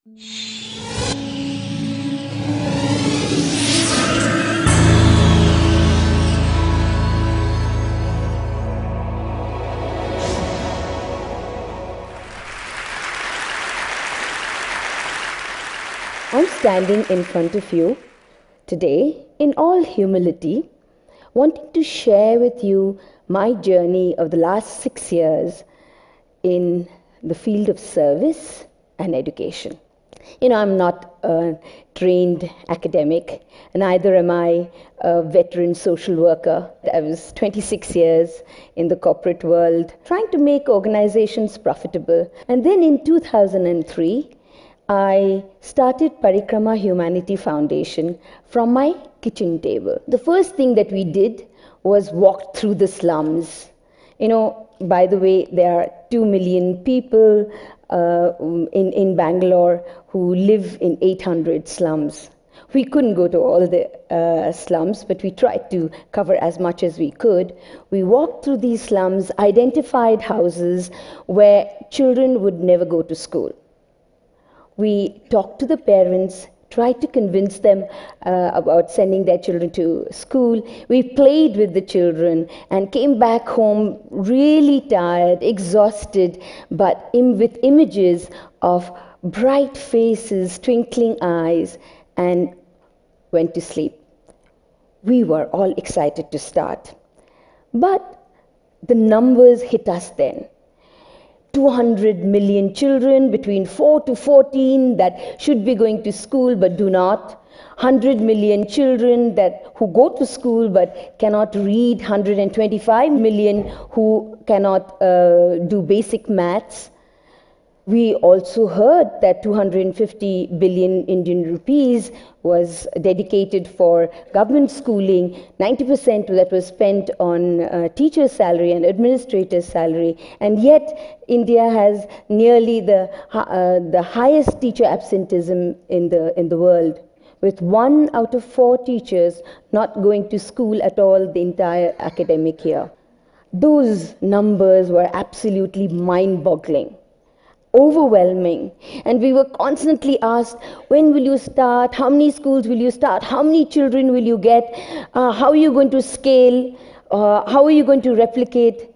I'm standing in front of you today in all humility, wanting to share with you my journey of the last 6 years in the field of service and education. I'm not a trained academic, neither am I a veteran social worker. I was 26 years in the corporate world, trying to make organizations profitable. And then in 2003, I started Parikrama Humanity Foundation from my kitchen table. The first thing that we did was walk through the slums. By the way, there are 2 million people in Bangalore who live in 800 slums. We couldn't go to all the slums, but we tried to cover as much as we could. We walked through these slums, identified houses where children would never go to school. We talked to the parents, tried to convince them about sending their children to school. We played with the children and came back home really tired, exhausted, but with images of bright faces, twinkling eyes, and went to sleep. We were all excited to start. But the numbers hit us then. 200 million children between 4 to 14 that should be going to school but do not. 100 million children who go to school but cannot read. 125 million who cannot do basic maths. We also heard that 250 billion Indian rupees was dedicated for government schooling. 90% that was spent on teacher's salary and administrator's salary. And yet, India has nearly the highest teacher absenteeism in the world, with 1 out of 4 teachers not going to school at all the entire academic year. Those numbers were absolutely mind-boggling, overwhelming, and we were constantly asked, when will you start, how many schools will you start, how many children will you get, how are you going to scale, how are you going to replicate.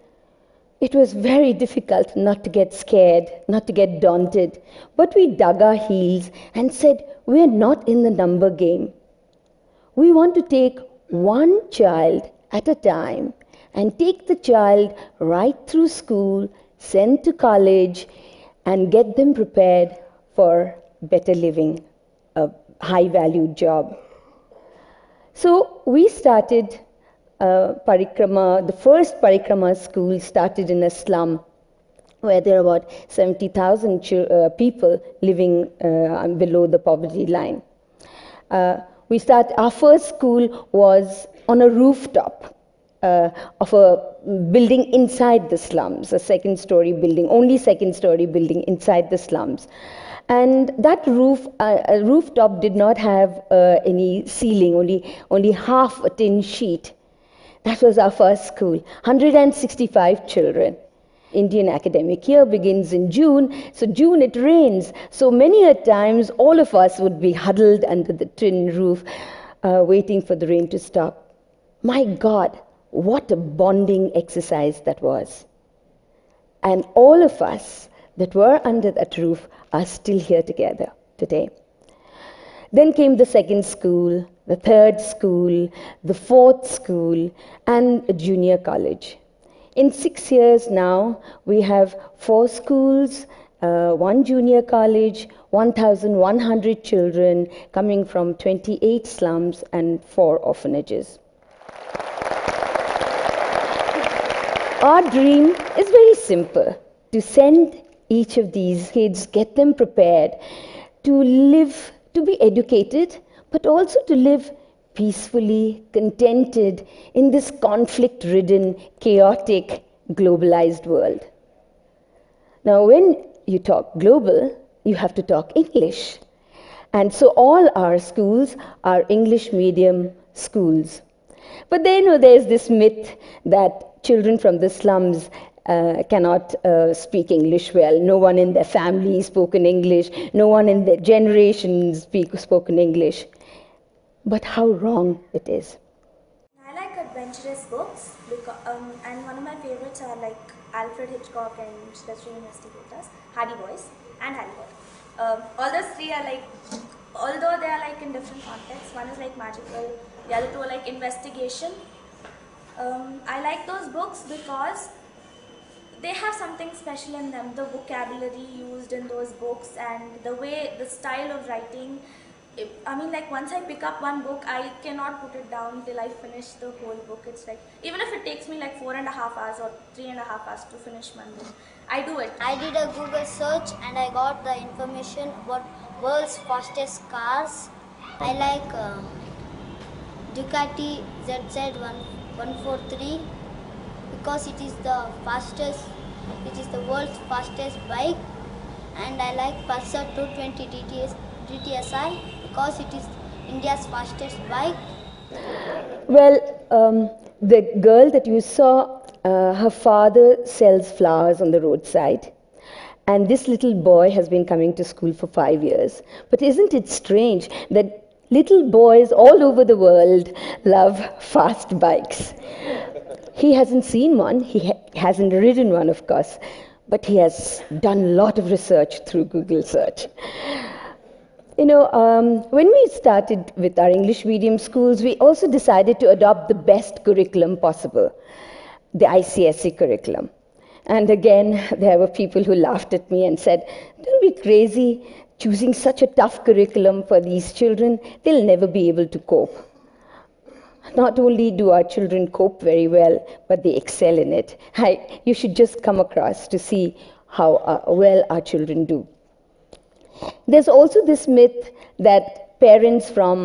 It was very difficult not to get scared, not to get daunted, but we dug our heels and said, we're not in the number game. We want to take one child at a time and take the child right through school, send to college, and get them prepared for better living, a high-valued job. So we started Parikrama. The first Parikrama school started in a slum where there are about 70,000 people living below the poverty line. Our first school was on a rooftop of a building inside the slums, a second-story building, only second-story building inside the slums. And that rooftop did not have any ceiling, only half a tin sheet. That was our first school, 165 children. Indian academic year begins in June, so June it rains. So many a times all of us would be huddled under the tin roof waiting for the rain to stop. My God, what a bonding exercise that was. And all of us that were under that roof are still here together today. Then came the second school, the third school, the fourth school, and a junior college. In 6 years now, we have 4 schools, 1 junior college, 1,100 children coming from 28 slums and 4 orphanages. Our dream is very simple, to send each of these kids, get them prepared to live, to be educated, but also to live peacefully, contented in this conflict-ridden, chaotic, globalized world. Now, when you talk global, you have to talk English. And so all our schools are English medium schools. But then there's this myth that children from the slums cannot speak English well. No one in their family spoke in English. No one in their generation spoke in English. But how wrong it is. I like adventurous books, because, and one of my favorites are like Alfred Hitchcock and The Three Investigators, Hardy Boys, and Harry Potter. All those three are like, although they are like in different contexts, one is like magical, the other two are like investigation. I like those books because they have something special in them. The vocabulary used in those books and the way, the style of writing. I mean, like, once I pick up one book, I cannot put it down till I finish the whole book. It's like, even if it takes me like 4.5 hours or 3.5 hours to finish one book, I do it. I did a Google search and I got the information about world's fastest cars. I like Ducati ZZ143 because it is the fastest, it is the world's fastest bike, and I like Pulsar 220 GTSI because it is India's fastest bike. Well, the girl that you saw, her father sells flowers on the roadside. And this little boy has been coming to school for 5 years. But isn't it strange that little boys all over the world love fast bikes? He hasn't seen one, he hasn't ridden one, of course, but he has done a lot of research through Google search. You know, when we started with our English medium schools, we also decided to adopt the best curriculum possible, the ICSE curriculum. And again, there were people who laughed at me and said, "Don't be crazy, choosing such a tough curriculum for these children, they'll never be able to cope." Not only do our children cope very well, but they excel in it. You should just come across to see how well our children do. There's also this myth that parents from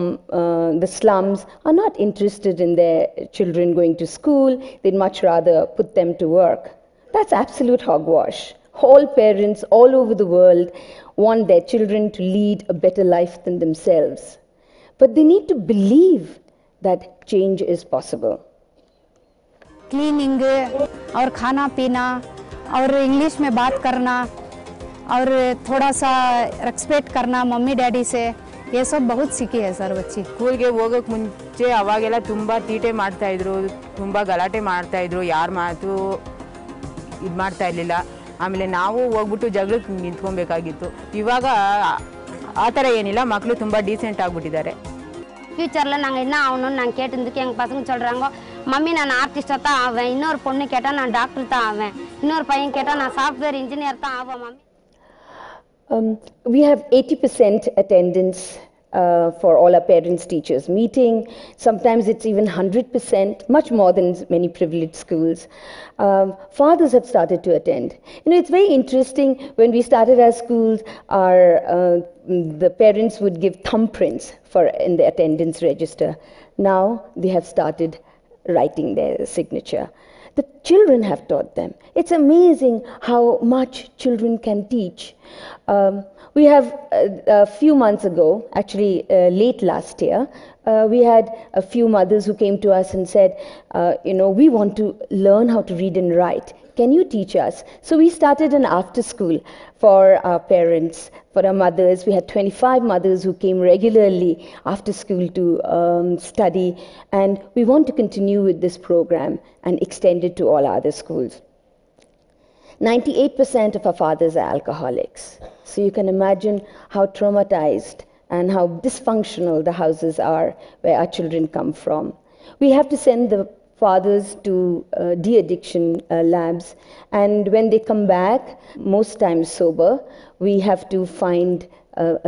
the slums are not interested in their children going to school, they'd much rather put them to work. That's absolute hogwash. All parents all over the world want their children to lead a better life than themselves. But they need to believe that change is possible. Cleaning और खाना पीना और English में बात करना और थोड़ा सा रेस्पेक्ट करना मम्मी डैडी से, ये सब बहुत सीखी है सर बच्ची. ಸ್ಕೂಲ್ಗೆ ಹೋಗೋಕ್ಕೆ ಮುಂಚೆ ಅವಾಗೆಲ್ಲ ತುಂಬ ತೀಟೆ ಮಾಡ್ತಾಯಿದ್ರು, ತುಂಬ ಗಲಾಟೆ ಮಾಡ್ತಾಯಿದ್ರು, ಯಾರ ಮಾತು ಇದು ಮಾಡ್ತಾ ಇರಲಿಲ್ಲ. ಆಮೇಲೆ ನಾವು ಹೋಗ್ಬಿಟ್ಟು ಜಗಳಕ್ಕೆ ನಿಂತ್ಕೊಬೇಕಾಗಿತ್ತು. ಇವಾಗ ಆ ಥರ ಏನಿಲ್ಲ, ಮಕ್ಕಳು ತುಂಬ ಡೀಸೆಂಟ್ ಆಗಿಬಿಟ್ಟಿದ್ದಾರೆ. ஃப்யூச்சரில் நாங்கள் என்ன ஆகணும்னு நாங்கள் கேட்டதுக்கு எங்கள் பசங்க சொல்கிறாங்க, மம்மி நான் ஆர்டிஸ்டாக தான் ஆவேன், இன்னொரு பொண்ணு கேட்டால் நான் டாக்டர் தான் ஆவேன், இன்னொரு பையன் கேட்டால் நான் சாஃப்ட்வேர் இன்ஜினியர் தான் ஆவேன் mummy. We have 80% attendance for all our parents-teachers meeting. Sometimes it's even 100%, much more than many privileged schools. Fathers have started to attend. You know, it's very interesting. When we started our schools, the parents would give thumbprints in the attendance register. Now they have started writing their signature. The children have taught them. It's amazing how much children can teach. We have a few months ago, actually late last year, we had a few mothers who came to us and said, you know, we want to learn how to read and write. Can you teach us? So we started an after school for our parents, for our mothers. We had 25 mothers who came regularly after school to study, and we want to continue with this program and extend it to all other schools. 98% of our fathers are alcoholics. So you can imagine how traumatized and how dysfunctional the houses are where our children come from. We have to send the fathers to de-addiction labs, and when they come back, most times sober, we have to find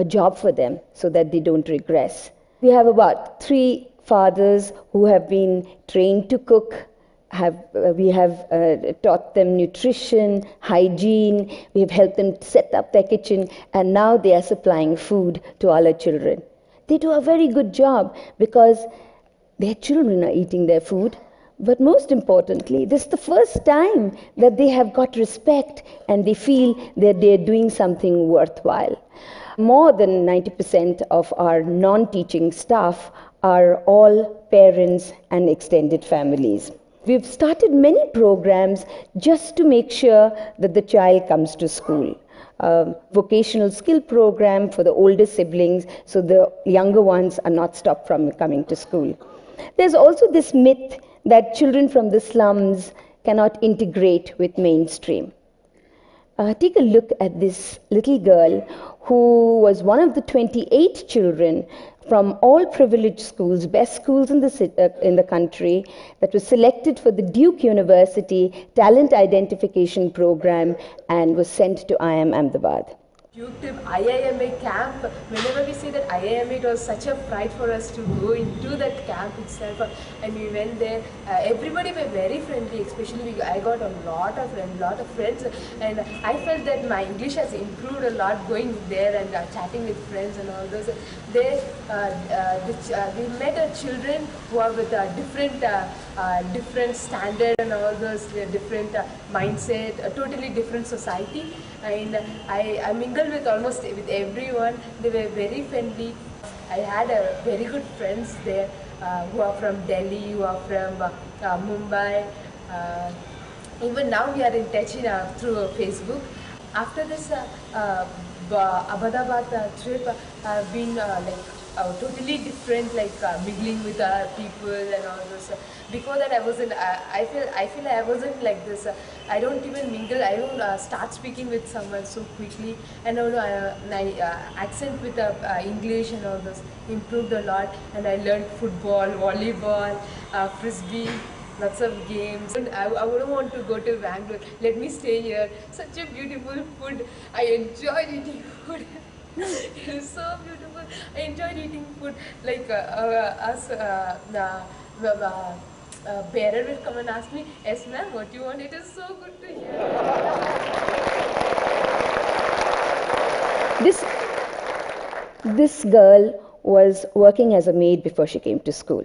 a job for them so that they don't regress. We have about 3 fathers who have been trained to cook. We have taught them nutrition, hygiene, we have helped them set up their kitchen, and now they are supplying food to all our children. They do a very good job because their children are eating their food, but most importantly, this is the first time that they have got respect and they feel that they are doing something worthwhile. More than 90% of our non-teaching staff are all parents and extended families. We've started many programs just to make sure that the child comes to school. Vocational skill program for the older siblings so the younger ones are not stopped from coming to school. There's also this myth that children from the slums cannot integrate with mainstream. Take a look at this little girl who was one of the 28 children from all privileged schools, best schools in the country, that was selected for the Duke University Talent Identification Program and was sent to IIM Ahmedabad. Duke IIMA camp, whenever we say that IIMA, it was such a pride for us to go into that camp itself, and we went there. Everybody were very friendly, especially I got a lot of friends, and I felt that my English has improved a lot going there and chatting with friends and all those. There, we met children who are with a different standard and all those different mindset, a totally different society, and I mingled with almost with everyone. They were very friendly. I had very good friends there who are from Delhi, who are from Mumbai. Even now we are in touch through Facebook. After this Ahmedabad trip, I've been totally different, mingling with people and all those. Before that, I wasn't. I feel I wasn't like this. I don't even mingle. I don't start speaking with someone so quickly. And my accent with English and all those improved a lot. And I learned football, volleyball, frisbee. Lots of games. And I wouldn't want to go to Bangalore. Let me stay here. Such a beautiful food. I enjoyed eating food. It is so beautiful. I enjoyed eating food. Like bearer will come and ask me, "Yes, ma'am, what do you want?" It is so good to hear. This girl was working as a maid before she came to school.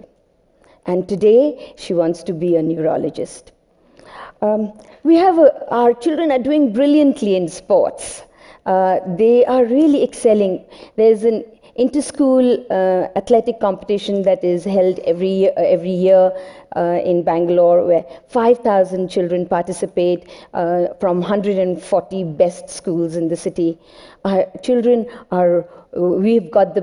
And today, she wants to be a neurologist. We have our children are doing brilliantly in sports. They are really excelling. There's an inter-school athletic competition that is held every year in Bangalore, where 5,000 children participate from 140 best schools in the city. Our children we've got the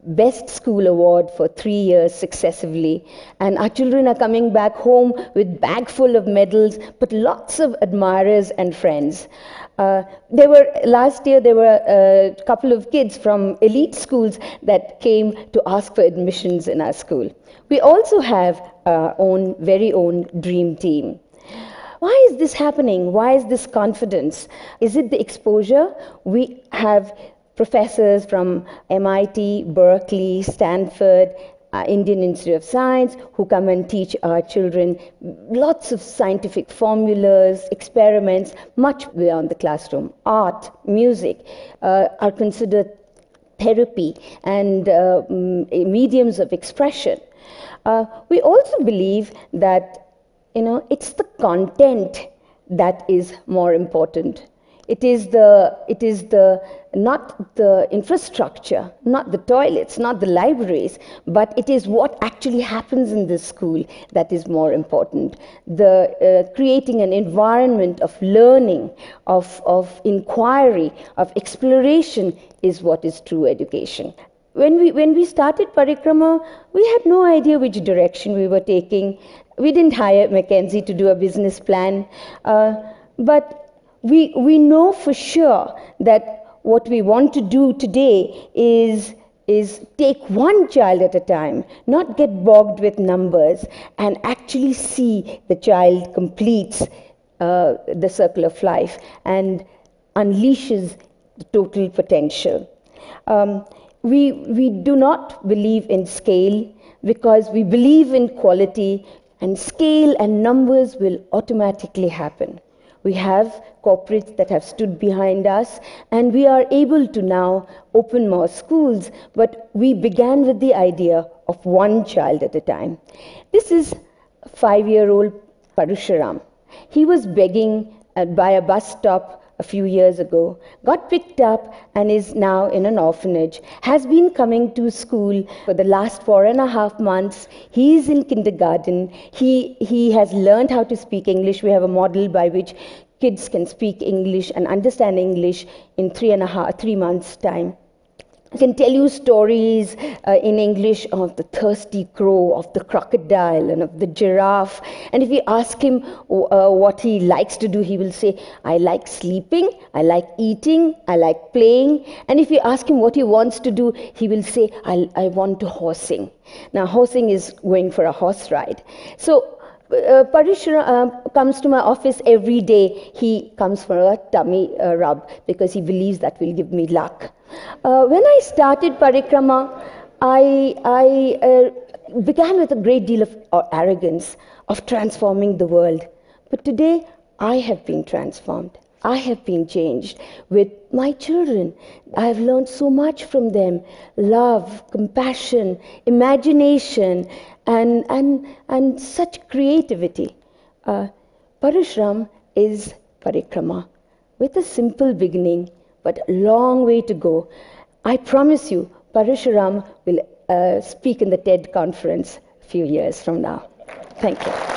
best school award for 3 years successively, and our children are coming back home with bag full of medals, but lots of admirers and friends. Last year there were a couple of kids from elite schools that came to ask for admissions in our school. We also have our very own dream team. Why is this happening? Why is this confidence? Is it the exposure? We have professors from MIT, Berkeley, Stanford, Indian Institute of Science who come and teach our children lots of scientific formulas, experiments, much beyond the classroom. Art, music are considered therapy and mediums of expression. We also believe that it's the content that is more important. It is not the infrastructure, not the toilets, not the libraries, but it is what actually happens in this school that is more important. Creating an environment of learning, of inquiry, of exploration is what is true education. When we started Parikrama, we had no idea which direction we were taking. We didn't hire McKinsey to do a business plan, but we know for sure that what we want to do today is take one child at a time, not get bogged with numbers, and actually see the child completes the circle of life and unleashes the total potential. We do not believe in scale because we believe in quality, and scale and numbers will automatically happen. We have corporates that have stood behind us, and we are able to now open more schools, but we began with the idea of one child at a time. This is a 5-year-old Parusharam. He was begging by a bus stop a few years ago, got picked up and is now in an orphanage, has been coming to school for the last 4.5 months. He is in kindergarten. He has learned how to speak English. We have a model by which kids can speak English and understand English in 3 months' time. I can tell you stories in English of the thirsty crow, of the crocodile, and of the giraffe. And if you ask him what he likes to do, he will say, I like sleeping, I like eating, I like playing. And if you ask him what he wants to do, he will say, I want to horsing. Now, horsing is going for a horse ride. So, Parish comes to my office every day. He comes for a tummy rub because he believes that will give me luck. When I started Parikrama, I began with a great deal of arrogance of transforming the world. But today, I have been transformed. I have been changed with my children. I have learned so much from them: love, compassion, imagination, and such creativity. Parashram is Parikrama, with a simple beginning, but a long way to go. I promise you, Parashuram will speak in the TED conference a few years from now. Thank you.